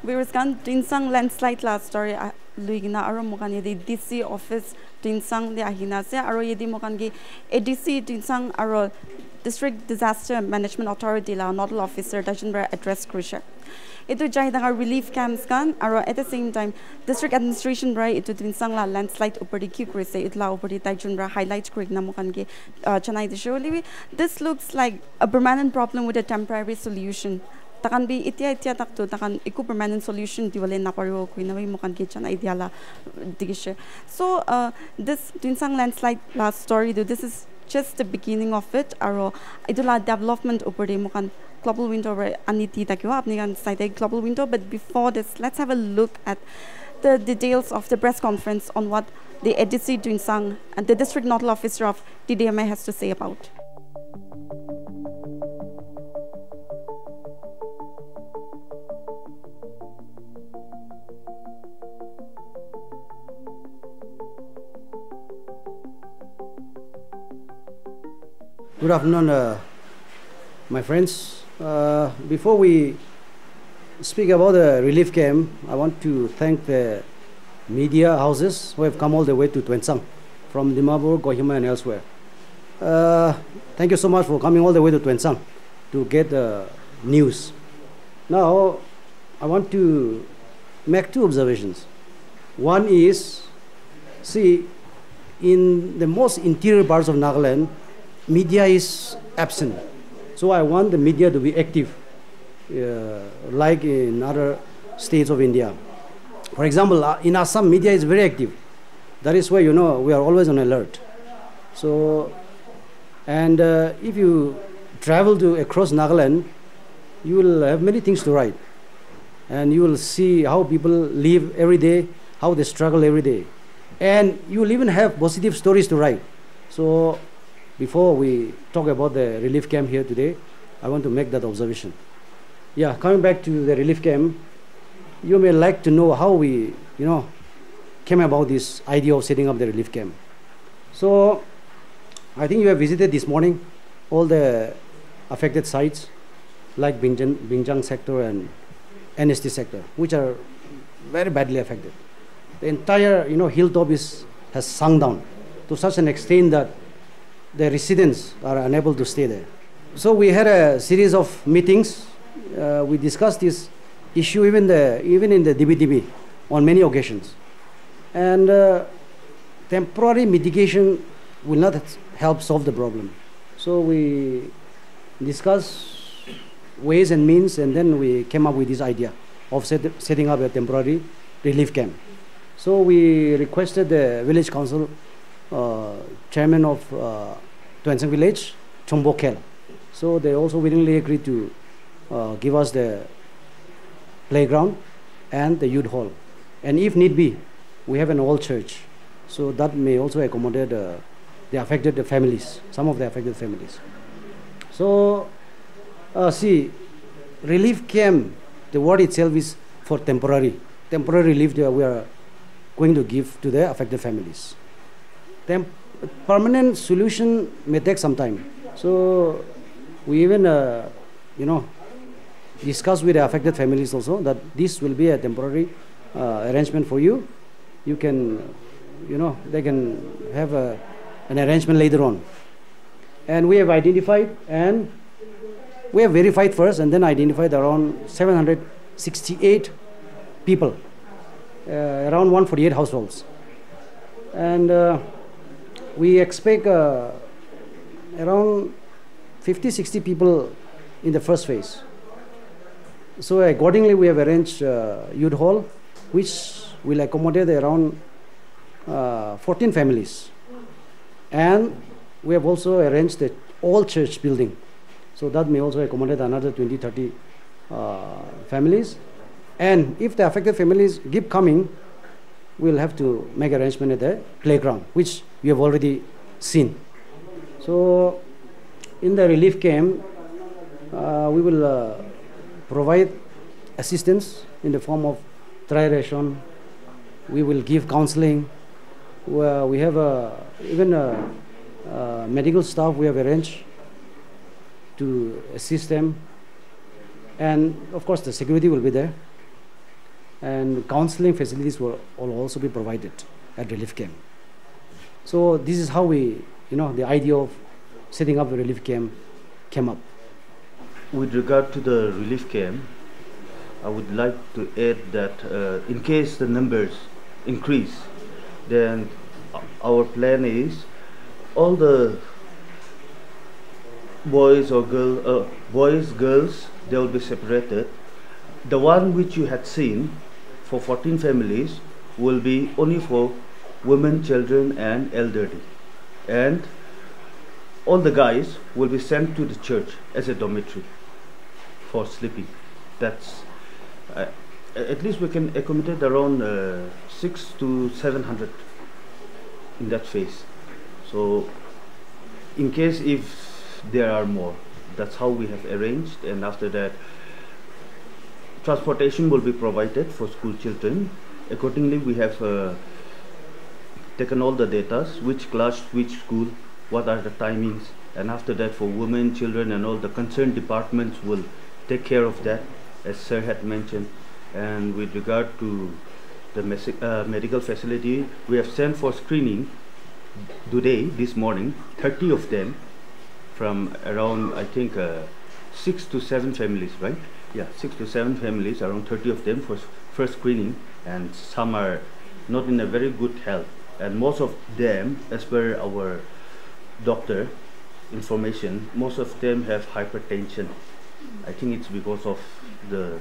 Viewers kan Tuensang landslide last story luigina aro mokan yedi DC office Tuensang de ahina se aro yedi mokan gi ADC Tuensang aro district disaster management authority la nodal officer Dajinbra address krisha itu jahidanga relief camps kan aro at the same time district administration bra itu Tuensang la landslide upari ki krise itla upari Dajinbra highlight krigna mokan gi chanai de showli this looks like a permanent problem with a temporary solution takan bi itia takto takan iku permanent solution diwale naparo kuina wi mokan kitchen idea la digishe so this Tuensang landslide last story this is just the beginning of it aro idula development upore mokan global window aniti takwa apni kan side global window but before this let's have a look at the details of the press conference on what the ADC Tuensang and the district nodal officer of TDMA has to say about. Good afternoon, my friends. Before we speak about the relief camp, I want to thank the media houses who have come all the way to Tuensang from Dimapur, Kohima and elsewhere. Thank you so much for coming all the way to Tuensang to get the news. Now, I want to make two observations. One is, see, in the most interior parts of Nagaland, media is absent. So I want the media to be active, like in other states of India. For example, in Assam, media is very active. That is why, we are always on alert. So, and if you travel across Nagaland, you will have many things to write. And you will see how people live every day, how they struggle every day. And you will even have positive stories to write. So, before we talk about the relief camp here today, I want to make that observation. Yeah, coming back to the relief camp, you may like to know how we, came about this idea of setting up the relief camp. So, I think you have visited this morning all the affected sites, like Binjang sector and NST sector, which are very badly affected. The entire, hilltop has sunk down to such an extent that the residents are unable to stay there. So we had a series of meetings. We discussed this issue even in the DBTB on many occasions. And temporary mitigation will not help solve the problem. So we discussed ways and means, and then we came up with this idea of setting up a temporary relief camp. So we requested the village council chairman of Tuensang village, Chombo Kel. So they also willingly agreed to give us the playground and the youth hall. And if need be, we have an old church. So that may also accommodate the affected families, some of the affected families. So, see, relief camp, the word itself is for temporary relief that we are going to give to the affected families. Permanent solution may take some time. So we even, discuss with the affected families also that this will be a temporary arrangement for you. You can, they can have an arrangement later on. And we have identified and we have verified first and then identified around 768 people, around 148 households. And we expect around 50-60 people in the first phase. So accordingly, we have arranged youth hall, which will accommodate around 14 families. And we have also arranged the all church building. So that may also accommodate another 20-30 families. And if the affected families keep coming, we'll have to make arrangement at the playground, which you have already seen. So in the relief camp, we will provide assistance in the form of dry ration. We will give counseling. We have even medical staff we have arranged to assist them. And of course, the security will be there. and counseling facilities will also be provided at relief camp. So this is how we, the idea of setting up the relief camp came up. With regard to the relief camp, I would like to add that in case the numbers increase, then our plan is all the boys, girls, they will be separated. The one which you had seen for 14 families will be only for women, children and elderly. And all the guys will be sent to the church as a dormitory for sleeping. That's at least we can accommodate around 600 to 700 in that phase. So in case if there are more, that's how we have arranged. And after that, transportation will be provided for school children. Accordingly, we have taken all the data, which class, which school, what are the timings, and after that for women, children and all the concerned departments will take care of that, as sir had mentioned. And with regard to the medical facility, we have sent for screening today, this morning, 30 of them from around, I think, 6 to 7 families, right? Yeah, 6 to 7 families, around 30 of them for first screening, and some are not in a very good health. And most of them, as per our doctor information, most of them have hypertension. I think it's because of the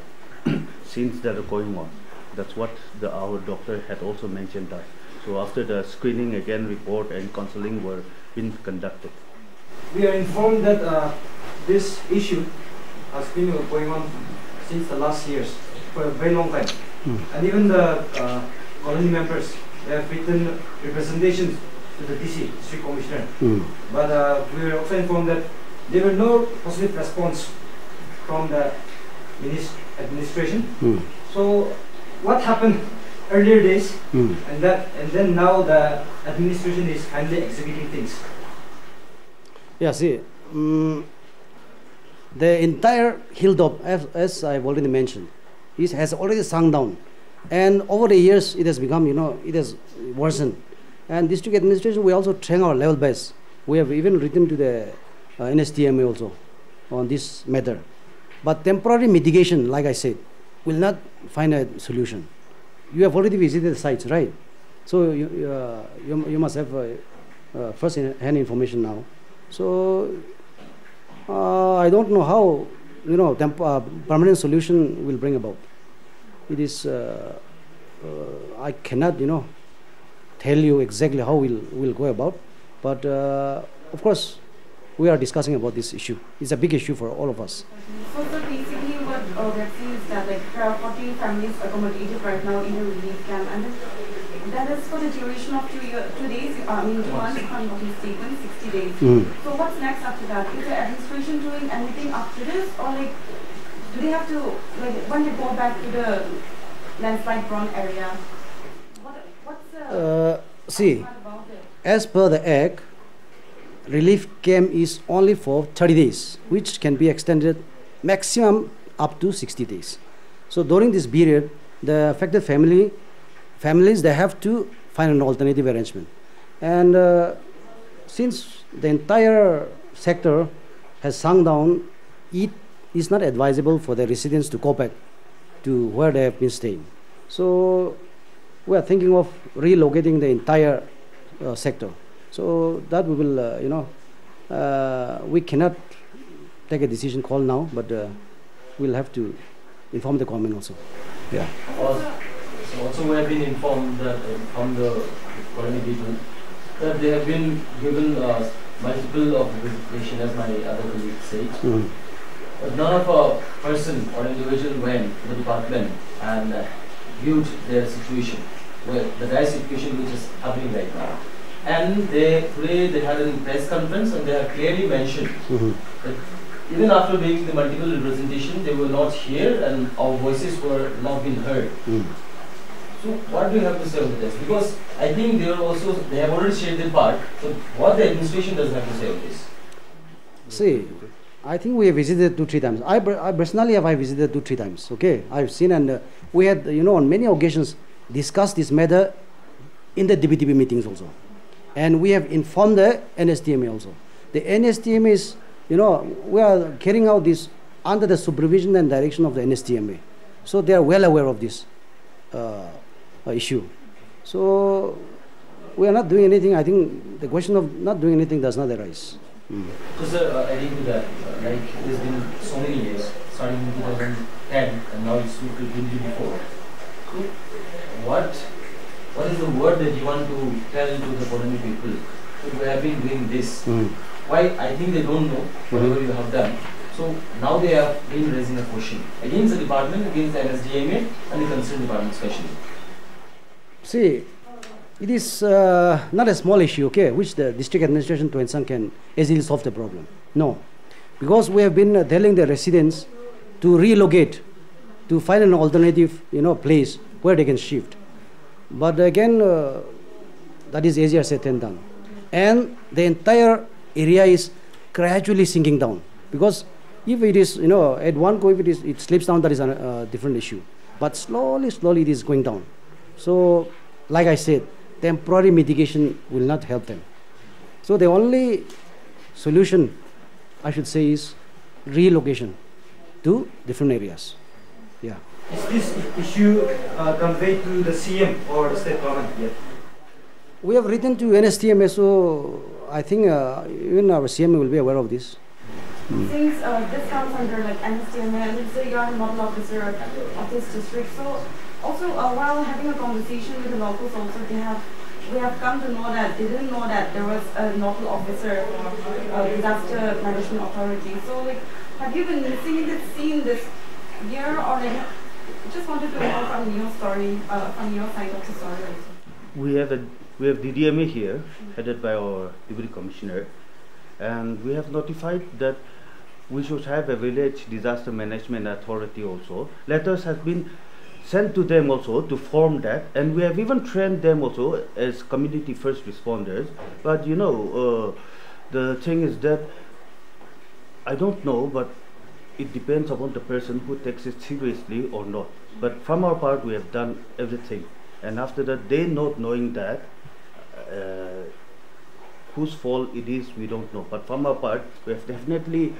scenes that are going on. That's what our doctor had also mentioned that. So after the screening, again, report and counseling were being conducted. We are informed that this issue has been going on since the last years, for a very long time. And even the colony members, they have written representations to the DC, District Commissioner. But we were also informed that there were no positive response from the administration. So what happened earlier days, and then now the administration is kindly executing things? Yeah, see, the entire hilltop, as I've already mentioned, has already sunk down, and over the years it has become, it has worsened. And district administration, we also train our level base. We have even written to the NSTMA also on this matter. But temporary mitigation, like I said, will not find a solution. You have already visited the sites, right? So you must have first-hand information now. So I don't know how permanent solution will bring about. It is I cannot tell you exactly how we'll go about, but of course we are discussing about this issue. It's a big issue for all of us. So basically what we see is that there are 40 families accommodated right now in the relief camp, and that is for the duration of 2 days, 2 months, if I'm not mistaken, 60 days. So what's next after that? Is the administration doing anything after this, or do they have to, when they go back to the landslide prone area? What's the see, as per the Act, relief camp is only for 30 days, which can be extended maximum up to 60 days. So during this period, the affected families, they have to find an alternative arrangement. And since the entire sector has sunk down, it is not advisable for the residents to go back to where they have been staying. So we are thinking of relocating the entire sector. So that we will, we cannot take a decision call now, but we'll have to inform the government also. Yeah. Also, we have been informed that from the colony people that they have been given multiple of visitation, as my other colleague said. But none of a person or individual went to the department and viewed their situation, the dire situation which is happening right now. And today they had a press conference and they have clearly mentioned that even after making the multiple representation, they were not here and our voices were not being heard. So what do you have to say on this? Because I think they have already shared their part. So what the administration does have to say on this? See, I think we have visited 2-3 times. I personally have visited 2-3 times. Okay, I've seen, and we had, on many occasions discussed this matter in the DBTB meetings also, and we have informed the NSTMA also. The NSTMA is, we are carrying out this under the supervision and direction of the NSTMA, so they are well aware of this issue. So we are not doing anything. I think the question of not doing anything does not arise. So sir, adding to that, like it has been so many years, starting in 2010 and now it's 2024. So what is the word that you want to tell to the Colony people who have been doing this? Why? I think they don't know whatever you have done. So now they have been raising a question against the department, against the NSDMA and the concerned department especially. See, it is not a small issue, okay, which the district administration Tuensang can easily solve the problem. No, because we have been telling the residents to relocate, to find an alternative, place where they can shift. But again, that is easier said than done. And the entire area is gradually sinking down. Because if it is, at one go, if it slips down, that is a different issue. But slowly it is going down. So, like I said, temporary mitigation will not help them. So the only solution, I should say, is relocation to different areas. Yeah. Is this issue conveyed to the CM or the state government yet? We have written to NSTMA, so I think even our CM will be aware of this. Since this comes under like NSTMA, and let's say you are a model officer of this district, so also while having a conversation with the locals, also we have come to know that they didn't know that there was a local officer for disaster management authority. So like, have you been seeing this year, or like, just wanted to know from your story, from your side of the story also? We have DDMA here, headed by our Deputy Commissioner, and we have notified that we should have a village disaster management authority also. Letters have been sent to them also to form that, and we have even trained them also as community first responders. But the thing is that I don't know, but it depends upon the person who takes it seriously or not. But from our part, we have done everything, and after that, they not knowing that whose fault it is, we don't know. But from our part, we have definitely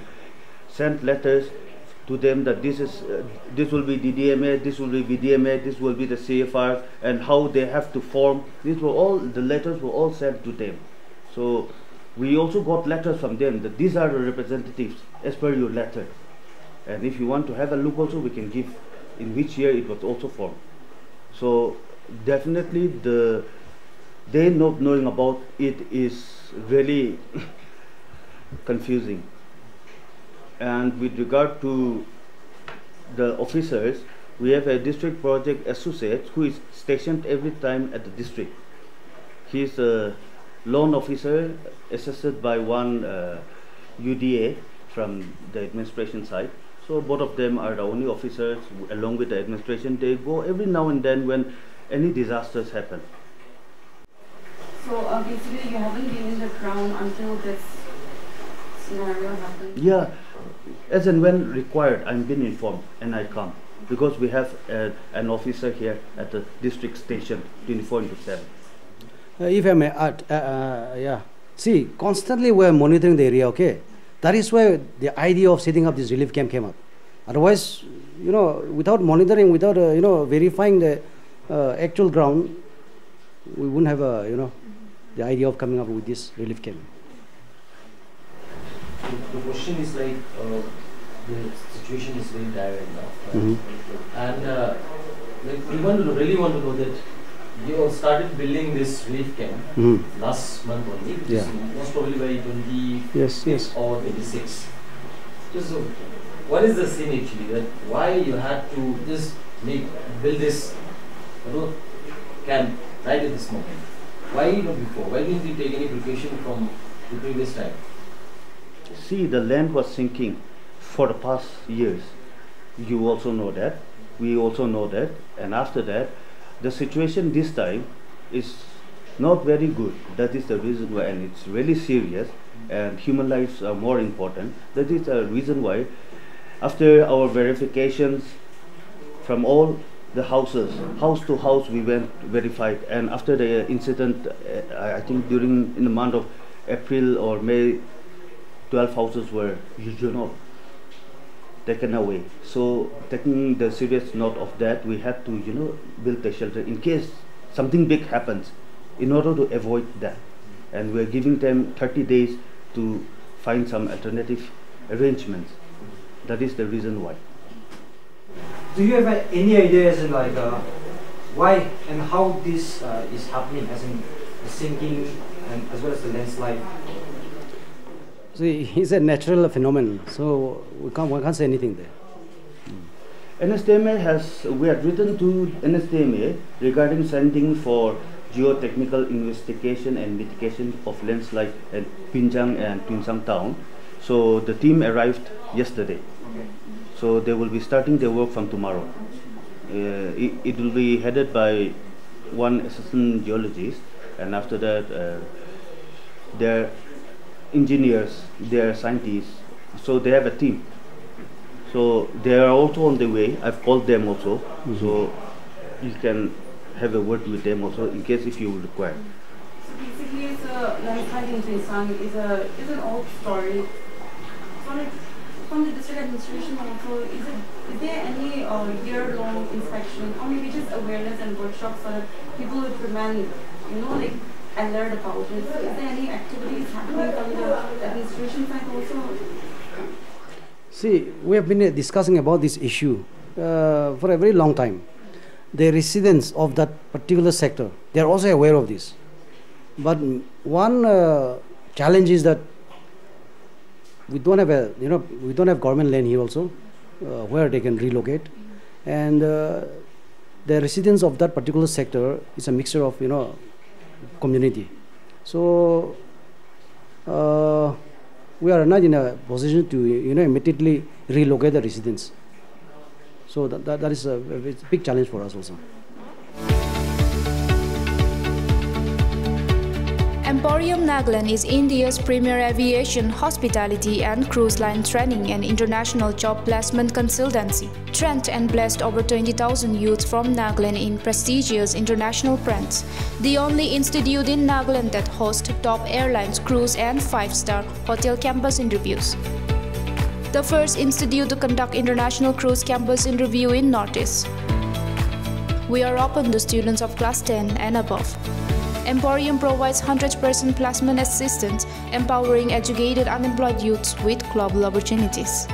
sent letters to them that this will be DDMA, this will be VDMA, this will be the CFR, and how they have to form. The letters were all sent to them. So we also got letters from them that these are the representatives as per your letter. And if you want to have a look also, we can give in which year it was also formed. So definitely they not knowing about it is really confusing. And with regard to the officers, we have a district project associate who is stationed every time at the district. He is a loan officer assessed by one UDA from the administration side. So both of them are the only officers along with the administration. They go every now and then when any disasters happen. So basically you haven't been in the ground until this scenario happened? Yeah, as and when required, I'm being informed and I come. Because we have an officer here at the district station 24/7. If I may add, yeah. See, constantly we are monitoring the area, okay? That is why the idea of setting up this relief camp came up. Otherwise, without monitoring, without, verifying the actual ground, we wouldn't have, the idea of coming up with this relief camp. The question is like, the situation is very dire right now. And like we really want to know that you all started building this relief camp last month only, which is most probably by 26 or 26. So what is the scene actually, that why you had to just build this camp right at this moment? Why not before? Why didn't you take any precaution from the previous time? See, the land was sinking for the past years. You also know that. We also know that. And after that, the situation this time is not very good. That is the reason why, and it's really serious, and human lives are more important. That is the reason why, after our verifications from all the houses, house to house, we went verified, and after the incident, I think in the month of April or May, 12 houses were, taken away. So taking the serious note of that, we had to build a shelter in case something big happens, in order to avoid that. And we're giving them 30 days to find some alternative arrangements. That is the reason why. Do you have any idea as in why and how this is happening, as in the sinking and as well as the landslide? See, it's a natural phenomenon, so we can't say anything there. NSTMA we have written to NSTMA regarding sending for geotechnical investigation and mitigation of landslide at Tuensang and Tuensang town. So the team arrived yesterday. Okay. So they will be starting their work from tomorrow. It will be headed by one assistant geologist, and after that their engineers, their scientists. So they have a team. So they are also on the way. I've called them also. So you can have a word with them also in case if you require. So basically, it's a landslide in Tuensang is an old story. From the district administration also, is there any year-long inspection or maybe just awareness and workshops so that people would remain, alert about it? Is there any activities happening from the administration side also? See, we have been discussing about this issue for a very long time. The residents of that particular sector, they are also aware of this. But one challenge is that we don't have government land here also where they can relocate, and the residents of that particular sector is a mixture of community. So we are not in a position to immediately relocate the residents. So that is a big challenge for us also. Emporium Nagaland is India's premier aviation, hospitality and cruise line training and international job placement consultancy. Trained and blessed over 20,000 youths from Nagaland in prestigious international brands. The only institute in Nagaland that hosts top airlines, cruise and 5-star hotel campus interviews. The first institute to conduct international cruise campus interview in Northeast. We are open to students of class 10 and above. Emporium provides 100% placement assistance, empowering educated unemployed youths with global opportunities.